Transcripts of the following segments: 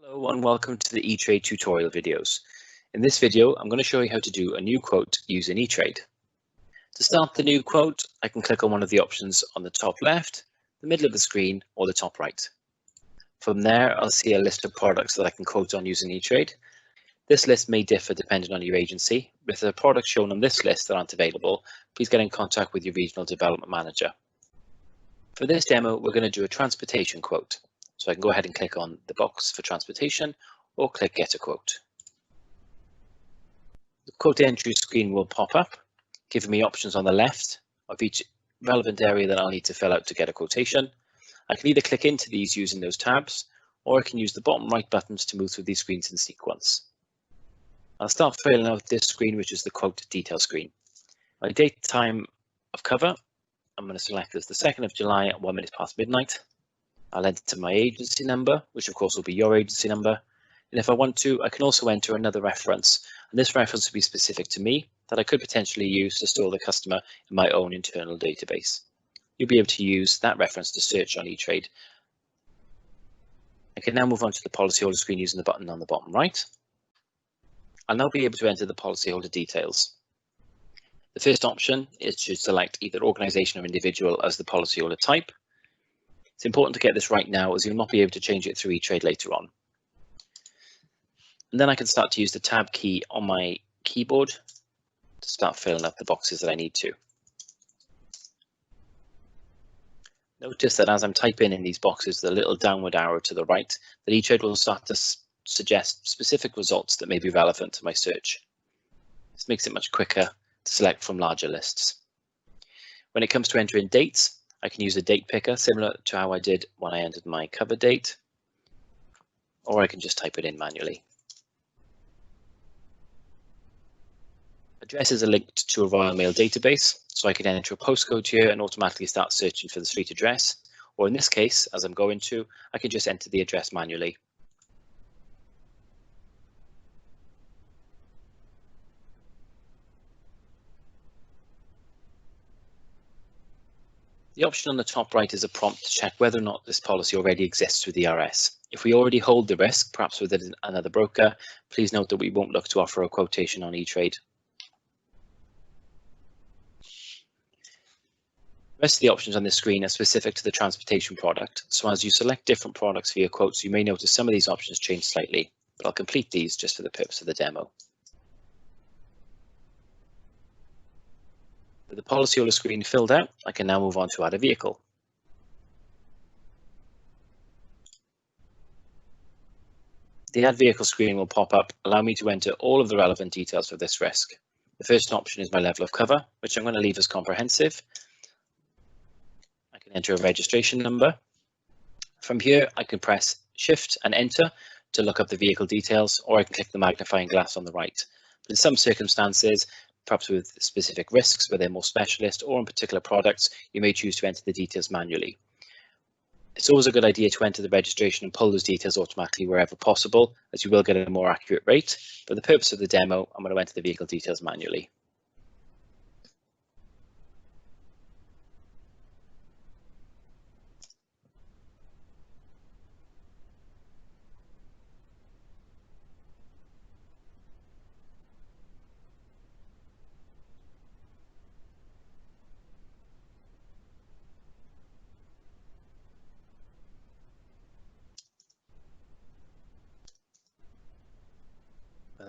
Hello and welcome to the eTrade tutorial videos. In this video, I'm going to show you how to do a new quote using eTrade. To start the new quote, I can click on one of the options on the top left, the middle of the screen, or the top right. From there, I'll see a list of products that I can quote on using eTrade. This list may differ depending on your agency. If there are products shown on this list that aren't available, please get in contact with your regional development manager. For this demo, we're going to do a transportation quote. So I can go ahead and click on the box for transportation or click Get a Quote. The quote entry screen will pop up, giving me options on the left of each relevant area that I'll need to fill out to get a quotation. I can either click into these using those tabs, or I can use the bottom right buttons to move through these screens in sequence. I'll start filling out this screen, which is the quote detail screen. My date time of cover, I'm going to select as the 2nd of July at 1 minute past midnight. I'll enter my agency number, which of course will be your agency number. And if I want to, I can also enter another reference. And this reference will be specific to me that I could potentially use to store the customer in my own internal database. You'll be able to use that reference to search on eTrade. I can now move on to the policyholder screen using the button on the bottom right. I'll now be able to enter the policyholder details. The first option is to select either organisation or individual as the policyholder type. It's important to get this right now, as you'll not be able to change it through eTrade later on. And then I can start to use the tab key on my keyboard to start filling up the boxes that I need to. Notice that as I'm typing in these boxes, the little downward arrow to the right, that eTrade will start to suggest specific results that may be relevant to my search. This makes it much quicker to select from larger lists. When it comes to entering dates, I can use a date picker similar to how I did when I entered my cover date, or I can just type it in manually. Addresses are linked to a Royal Mail database, so I can enter a postcode here and automatically start searching for the street address, or in this case, as I'm going to, I can just enter the address manually. The option on the top right is a prompt to check whether or not this policy already exists with ERS. If we already hold the risk, perhaps with another broker, please note that we won't look to offer a quotation on eTrade. The rest of the options on this screen are specific to the transportation product, so as you select different products for your quotes, you may notice some of these options change slightly, but I'll complete these just for the purpose of the demo. With the policyholder screen filled out, I can now move on to add a vehicle. The Add Vehicle screen will pop up, allow me to enter all of the relevant details for this risk. The first option is my level of cover, which I'm going to leave as comprehensive. I can enter a registration number. From here, I can press Shift and Enter to look up the vehicle details, or I can click the magnifying glass on the right. But in some circumstances, perhaps with specific risks where they're more specialist or in particular products, you may choose to enter the details manually. It's always a good idea to enter the registration and pull those details automatically wherever possible, as you will get a more accurate rate. For the purpose of the demo, I'm going to enter the vehicle details manually.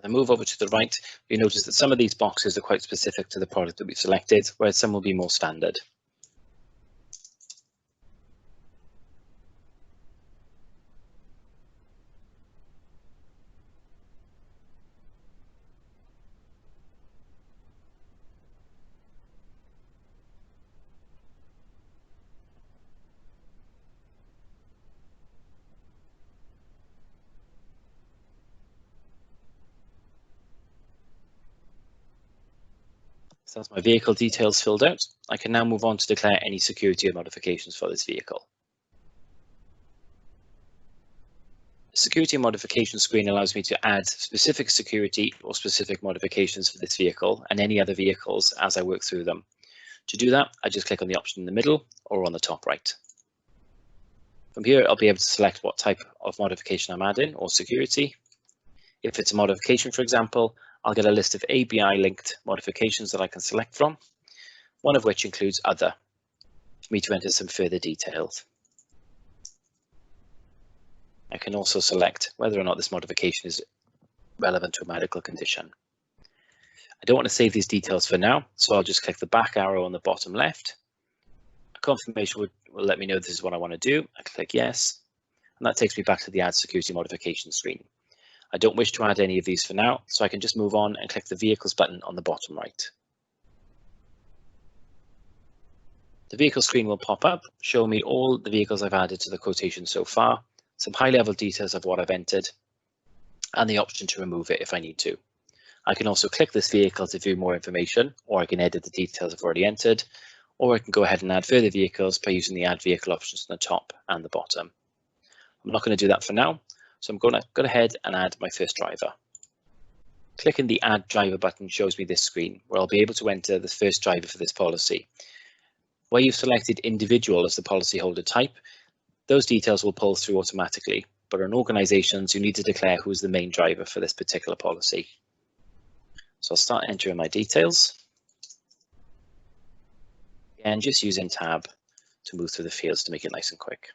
I move over to the right, you notice that some of these boxes are quite specific to the product that we've selected, whereas some will be more standard. So that's my vehicle details filled out. I can now move on to declare any security or modifications for this vehicle. The security modification screen allows me to add specific security or specific modifications for this vehicle and any other vehicles as I work through them. To do that, I just click on the option in the middle or on the top right. From here, I'll be able to select what type of modification I'm adding or security. If it's a modification, for example, I'll get a list of ABI linked modifications that I can select from, one of which includes other, for me to enter some further details. I can also select whether or not this modification is relevant to a medical condition. I don't want to save these details for now, so I'll just click the back arrow on the bottom left. A confirmation will let me know this is what I want to do. I click yes, and that takes me back to the Add Security Modification screen. I don't wish to add any of these for now, so I can just move on and click the Vehicles button on the bottom right. The vehicle screen will pop up, showing me all the vehicles I've added to the quotation so far, some high-level details of what I've entered, and the option to remove it if I need to. I can also click this vehicle to view more information, or I can edit the details I've already entered, or I can go ahead and add further vehicles by using the Add Vehicle options on the top and the bottom. I'm not going to do that for now, so I'm going to go ahead and add my first driver. Clicking the Add Driver button shows me this screen, where I'll be able to enter the first driver for this policy. Where you've selected individual as the policyholder type, those details will pull through automatically, but in organisations you need to declare who is the main driver for this particular policy. So I'll start entering my details, and just using Tab to move through the fields to make it nice and quick.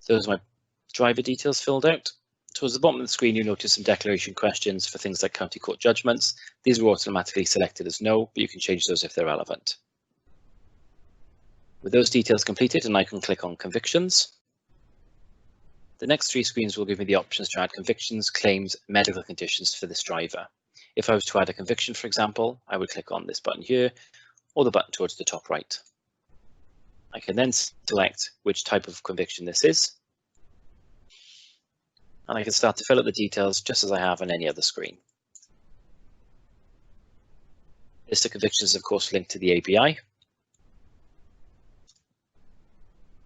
Those are my driver details filled out. Towards the bottom of the screen, you'll notice some declaration questions for things like county court judgments. These were automatically selected as no, but you can change those if they're relevant. With those details completed, and I can click on convictions. The next three screens will give me the options to add convictions, claims, medical conditions for this driver. If I was to add a conviction, for example, I would click on this button here, or the button towards the top right. I can then select which type of conviction this is, and I can start to fill out the details just as I have on any other screen. List of convictions is of course linked to the ABI.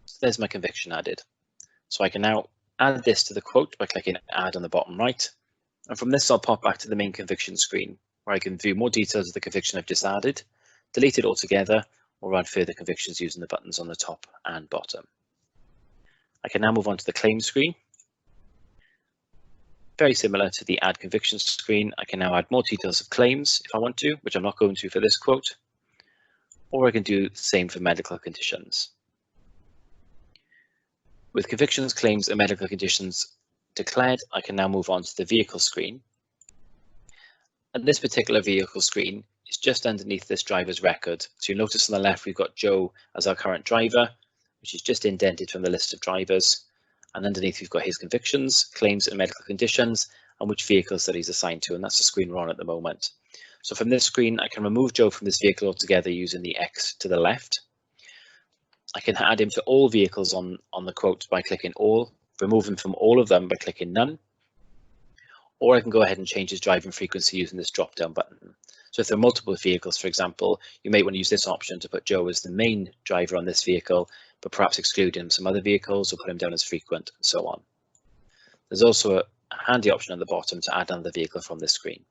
So there's my conviction added. So I can now add this to the quote by clicking Add on the bottom right. And from this I'll pop back to the main conviction screen, where I can view more details of the conviction I've just added, delete it altogether, or add further convictions using the buttons on the top and bottom. I can now move on to the claims screen. Very similar to the Add Convictions screen, I can now add more details of claims if I want to, which I'm not going to for this quote, or I can do the same for medical conditions. With convictions, claims, and medical conditions declared, I can now move on to the vehicle screen. And this particular vehicle screen is just underneath this driver's record. So you'll notice on the left, we've got Joe as our current driver, which is just indented from the list of drivers. And underneath, we've got his convictions, claims, and medical conditions, and which vehicles that he's assigned to. And that's the screen we're on at the moment. So from this screen, I can remove Joe from this vehicle altogether using the X to the left. I can add him to all vehicles on the quote by clicking all, remove him from all of them by clicking none, or I can go ahead and change his driving frequency using this drop down button. So if there are multiple vehicles, for example, you may want to use this option to put Joe as the main driver on this vehicle, but perhaps exclude him some other vehicles or put him down as frequent and so on. There's also a handy option at the bottom to add another vehicle from this screen.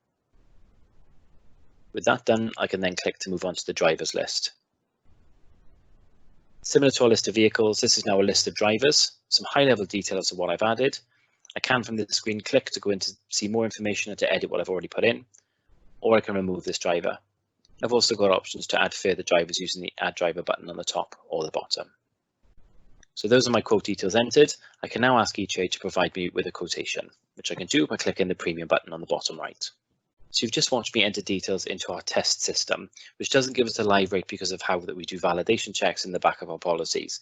With that done, I can then click to move on to the drivers list. Similar to our list of vehicles, this is now a list of drivers, some high-level details of what I've added. I can from this screen click to go in to see more information and to edit what I've already put in, or I can remove this driver. I've also got options to add further drivers using the Add Driver button on the top or the bottom. So those are my quote details entered. I can now ask eTrade to provide me with a quotation, which I can do by clicking the Premium button on the bottom right. So you've just watched me enter details into our test system, which doesn't give us a live rate because of how that we do validation checks in the back of our policies.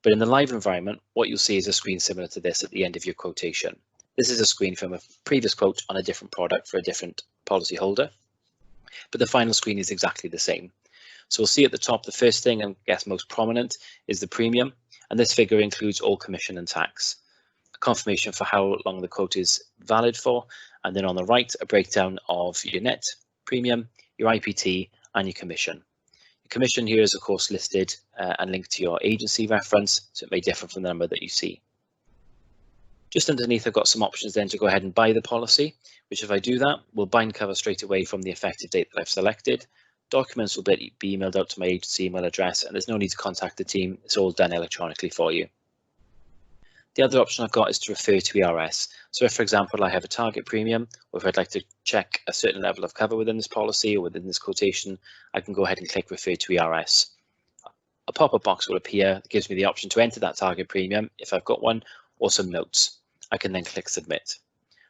But in the live environment, what you'll see is a screen similar to this at the end of your quotation. This is a screen from a previous quote on a different product for a different policy holder, but the final screen is exactly the same. So we'll see at the top, the first thing, and I guess most prominent, is the premium, and this figure includes all commission and tax. A confirmation for how long the quote is valid for, and then on the right, a breakdown of your net premium, your IPT, and your commission. The commission here is of course listed and linked to your agency reference, so it may differ from the number that you see. Just underneath, I've got some options then to go ahead and buy the policy, which if I do that, will bind cover straight away from the effective date that I've selected. Documents will be emailed out to my agency email address, and there's no need to contact the team. It's all done electronically for you. The other option I've got is to refer to ERS. So if, for example, I have a target premium, or if I'd like to check a certain level of cover within this policy or within this quotation, I can go ahead and click refer to ERS. A pop-up box will appear that gives me the option to enter that target premium if I've got one, or some notes. I can then click submit.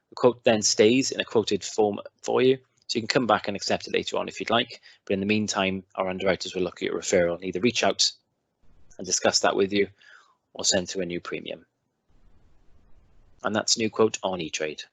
The quote then stays in a quoted form for you, so you can come back and accept it later on if you'd like. But in the meantime, our underwriters will look at your referral and either reach out and discuss that with you or send through a new premium. And that's a new quote on eTrade.